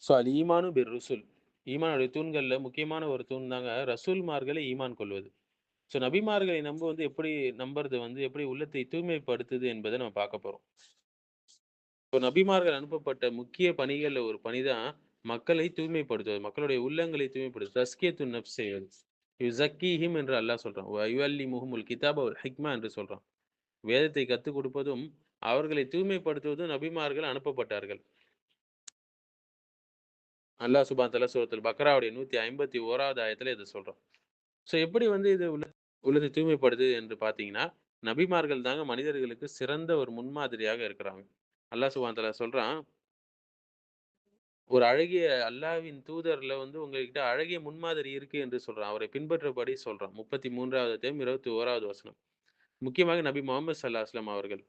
So அல் ஈமானு பிர் ருசுல். ஈமானுடைய தூண்கள்ல முக்கியமான ஒரு தூண் தாங்க ரசூல்மார்களை ஈமான் கொள்வது. ஸோ நபிமார்களை வந்து எப்படி நம்புறது எப்படி உள்ளத்தை தூய்மைப்படுத்துது என்பத நம்ம பார்க்க போறோம். இப்போ நபிமார்கள் அனுப்பப்பட்ட முக்கிய பணிகள்ல ஒரு பணி தான் மக்களை தூய்மைப்படுத்துவது. மக்களுடைய உள்ளங்களை தூய்மைப்படுத்துவது. தஸ்கியத்துன் நஃப்ஸ் செய்வது. யுஸக்கீஹிம் என்று அல்லாஹ் சொல்றான். வ யுஅல்லிமுஹுமுல் கிதாப வல் ஹிக்மா என்று சொல்றான். வேதத்தை கத்துக் கொடுப்பதும், அவர்களை தூய்மைப்படுத்துவதும் நபிமார்கள் அனுப்பப்பட்டார்கள். அல்லாஹ் சுப்ஹானஹு வ தஆலா சூரத்துல் பக்ராவுடைய 151வது ஆயத்துல இத சொல்றான். ஸோ எப்படி இது உள்ளத்தை தூய்மைப்படுது என்று பார்த்தீங்கன்னா, நபிமார்கள் தாங்க மனிதர்களுக்கு சிறந்த ஒரு முன்மாதிரியாக இருக்கிறாங்க. அல்லாஹ் சுப்ஹானஹு வ தஆலா சொல்றான், ஒரு அழகிய அல்லாஹ்வின் தூதர்ல உங்ககிட்ட அழகிய முன்மாதிரி இருக்கு என்று சொல்றான். அவரை பின்பற்றபடி சொல்றான். 33வது அத்தியாயம் 21வது வசனம். முக்கியமாக நபி முஹம்மது ஸல்லல்லாஹு அலைஹி வஸல்லம் அவர்கள்.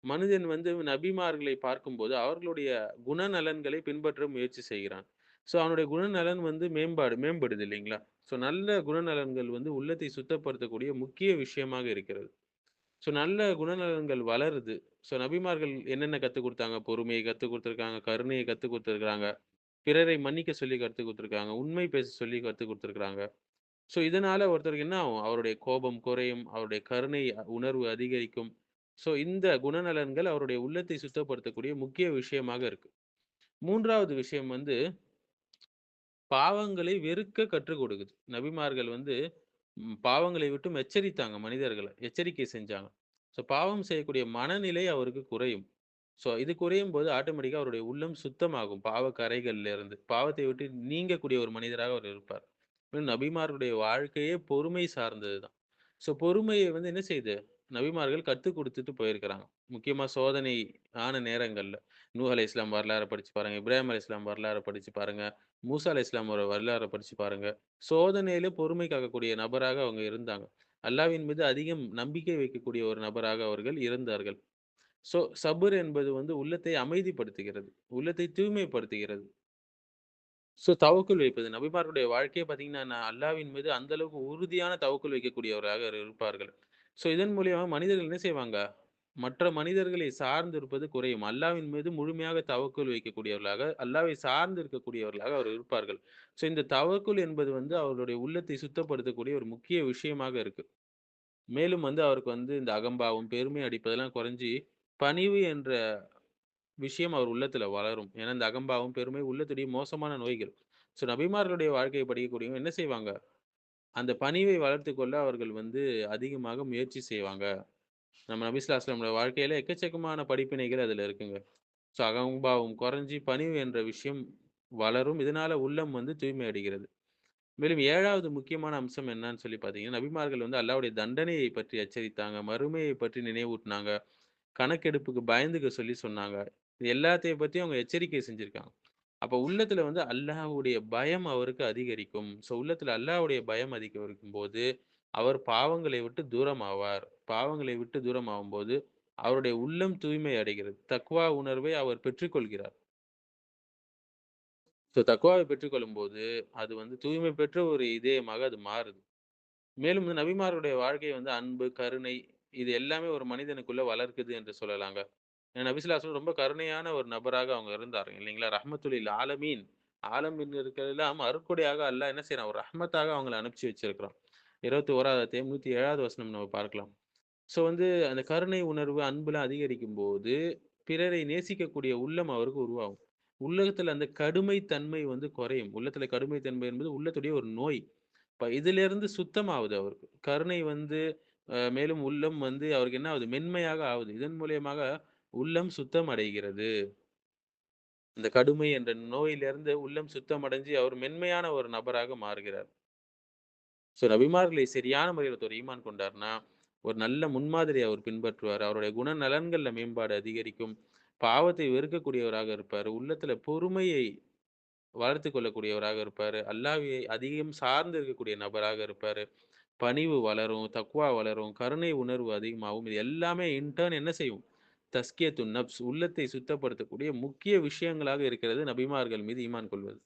மனிதன் நபிமார்களை பார்க்கும்போது, அவர்களுடைய குணநலன்களை பின்பற்ற முயற்சி செய்கிறான். ஸோ அவனுடைய குணநலன் மேம்படுது இல்லைங்களா? ஸோ நல்ல குணநலன்கள் உள்ளத்தை சுத்தப்படுத்தக்கூடிய முக்கிய விஷயமாக இருக்கிறது. ஸோ நல்ல குணநலன்கள் வளருது. ஸோ நபிமார்கள் என்னென்ன கத்துக் குடுத்தாங்க? பொறுமையை கத்துக் குடுத்துருக்காங்க, கருணையை கத்துக் குடுத்துருக்காங்க, பிறரை மன்னிக்க சொல்லி கத்துக் குடுத்துருக்காங்க, உண்மை பேச சொல்லி கத்துக் குடுத்துருக்காங்க. ஸோ இதனால ஒருத்தருக்கு என்ன ஆகும்? அவருடைய கோபம் குறையும், அவருடைய கருணை உணர்வு அதிகரிக்கும். ஸோ இந்த குணநலன்கள் அவருடைய உள்ளத்தை சுத்தப்படுத்தக்கூடிய முக்கிய விஷயமாக இருக்கு. 3வது விஷயம் பாவங்களை வெறுக்க கற்றுக் கொடுக்குது. நபிமார்கள் பாவங்களை விட்டும் எச்சரித்தாங்க மனிதர்கள. எச்சரிக்கை செஞ்சாங்க. ஸோ பாவம் செய்யக்கூடிய மனநிலை அவருக்கு குறையும். ஸோ இது குறையும்போது ஆட்டோமேட்டிக்கா அவருடைய உள்ளம் சுத்தமாகும். பாவ கரைகள்ல இருந்து. பாவத்தை விட்டு நீங்கக்கூடிய ஒரு மனிதராக அவர் இருப்பார். நபிமார்களுடைய வாழ்க்கையே பொறுமை சார்ந்தது தான். ஸோ பொறுமைய என்ன செய்யுது? நபிமார்கள் கத்துக் குடுத்துட்டு போயிருக்கிறாங்க. முக்கியமா சோதனை ஆன நேரங்கள்ல. நூஹ் அலைஹிஸ்ஸலாம் வரலாற படிச்சு பாருங்க. இப்ராஹிம் அலைஹிஸ்ஸலாம் வரலாற படிச்சு பாருங்க. மூசா அலைஹிஸ்ஸலாமோட வரலாற படிச்சு பாருங்க. சோதனையில பொறுமை காக்கக்கூடிய நபராக அவங்க இருந்தாங்க. அல்லாஹ்வின் மீது அதிகம் நம்பிக்கை வைக்கக்கூடிய ஒரு நபராக அவர்கள் இருந்தார்கள். ஸோ சப்ர் என்பது உள்ளத்தை அமைதிப்படுத்துகிறது. உள்ளத்தை தூய்மைப்படுத்துகிறது. ஸோ தவக்குல் வைப்பது. நபிமார்களுடைய வாழ்க்கைய பார்த்தீங்கன்னா, அல்லாஹ்வின் மீது அந்த அளவுக்கு உறுதியான தவக்குல் வைக்கக்கூடியவராக இருப்பார்கள். ஸோ இதன் மூலியமா மனிதர்கள் என்ன செய்வாங்க? மற்ற மனிதர்களை சார்ந்து இருப்பது குறையும். அல்லாஹ்வின் மீது முழுமையாக தவக்குல் வைக்கக்கூடியவர்களாக, அல்லாஹ்வை சார்ந்து இருக்கக்கூடியவர்களாக அவர் இருப்பார்கள். ஸோ இந்த தவக்குல் என்பது அவர்களுடைய உள்ளத்தை சுத்தப்படுத்தக்கூடிய ஒரு முக்கிய விஷயமாக இருக்கு. மேலும் அவருக்கு இந்த அகம்பாவம், பெருமை அடிப்பதெல்லாம் குறைஞ்சு, பணிவு என்ற விஷயம் அவர் உள்ளத்துல வளரும். ஏன்னா, இந்த அகம்பாவம், பெருமை உள்ளத்துடைய மோசமான நோய்கள். ஸோ நபிமார்களுடைய வாழ்க்கைய படிக்கக்கூடியவங்க என்ன செய்வாங்க? அந்த பணிவை வளர்த்துக் கொள்ள அவர்கள் அதிகமாக முயற்சி செய்வாங்க. நம்ம நபி ஸல்லல்லாஹு அலைஹி வஸல்லம் வாழ்க்கையில எக்கச்சக்கமான படிப்பினைகள் அதுல இருக்குங்க. ஸோ அகம்பாவம் குறைஞ்சு பணிவு என்ற விஷயம் வளரும். இதனால உள்ளம் தூய்மை அடைகிறது. மேலும் 7வது முக்கியமான அம்சம் என்னன்னு சொல்லி பார்த்தீங்கன்னா, நபிமார்கள் அல்லாஹ்வுடைய தண்டனையை பற்றி எச்சரித்தாங்க. மறுமையை பற்றி நினைவூட்டுனாங்க. கணக்கெடுப்புக்கு பயந்துக்க சொல்லி சொன்னாங்க. இது எல்லாத்தையும் பத்தி அவங்க எச்சரிக்கை செஞ்சிருக்காங்க. அப்ப உள்ளத்துல அல்லாஹ்வுடைய பயம் அவருக்கு அதிகரிக்கும். ஸோ உள்ளத்துல அல்லாஹ்வுடைய பயம் அதிகரிக்கும்போது, அவர் பாவங்களை விட்டு தூரமாவார். பாவங்களை விட்டு தூரமாகும்போது, அவருடைய உள்ளம் தூய்மை அடைகிறது. தக்வா உணர்வை அவர் பெற்றுக்கொள்கிறார். ஸோ தக்வாவை பெற்றுக்கொள்ளும்போது, அது தூய்மை பெற்ற ஒரு இதயமாக அது மாறுது. மேலும் நபிமார்களுடைய வாழ்க்கை அன்பு, கருணை இது எல்லாமே ஒரு மனிதனுக்குள்ள வளர்க்குது என்று சொல்லலாங்க. ஏன்னா நபி ஸல்லல்லாஹு அலைஹி வஸல்லம் ரொம்ப கருணையான ஒரு நபராக அவங்க இருந்தாங்க இல்லைங்களா? ரஹ்மத்துல் ஆலமீன். ஆலமீன் இருக்கிறதெல்லாம் அருட்கொடையாக அல்லாஹ் என்ன செய்றான்? ஒரு ரஹ்மத்தாக அவங்கள அனுப்பிச்சு வச்சிருக்கிறான். 21வது அத்தியாயம் 107வது வசனம் நம்ம பார்க்கலாம். ஸோ அந்த கருணை உணர்வு, அன்புலாம் அதிகரிக்கும்போது, பிறரை நேசிக்கக்கூடிய உள்ளம் அவருக்கு உருவாகும். உள்ளத்துல அந்த கடுமை தன்மை குறையும். உள்ளத்துல கடுமை தன்மை என்பது உள்ளத்துடைய ஒரு நோய். இப்ப இதிலிருந்து சுத்தமாவுது அவருக்கு. கருணை மேலும் உள்ளம் அவருக்கு என்ன ஆகுது? மென்மையாக ஆவுது. இதன் மூலியமாக உள்ளம் சுத்தம் அடைகிறது. இந்த கடுமை என்ற நோயிலிருந்து உள்ளம் சுத்தமடைஞ்சு அவர் மென்மையான ஒரு நபராக மாறுகிறார். ஸோ நபிமார்களை சரியான முறையில ஒருத்தர் ஈமான் கொண்டார்னா, ஒரு நல்ல முன்மாதிரி அவர் பின்பற்றுவார். அவருடைய குணநலன்கள்ல மேம்பாடு அதிகரிக்கும். பாவத்தை வெறுக்கக்கூடியவராக இருப்பாரு. உள்ளத்துல பொறுமையை வளர்த்துக் கொள்ளக்கூடியவராக இருப்பாரு. அல்லாஹ்வை அதிகம் சார்ந்து இருக்கக்கூடிய நபராக இருப்பாரு. பணிவு வளரும், தக்வா வளரும், கருணை உணர்வு அதிகமாகும். இது எல்லாமே இன் டர்ன் என்ன செய்யும்? தஸ்கியத்துன் நப்ஸ் உள்ளத்தை சுத்தப்படுத்தக்கூடிய முக்கிய விஷயங்களாக இருக்கிறது நபிமார்கள் மீது ஈமான் கொள்வது.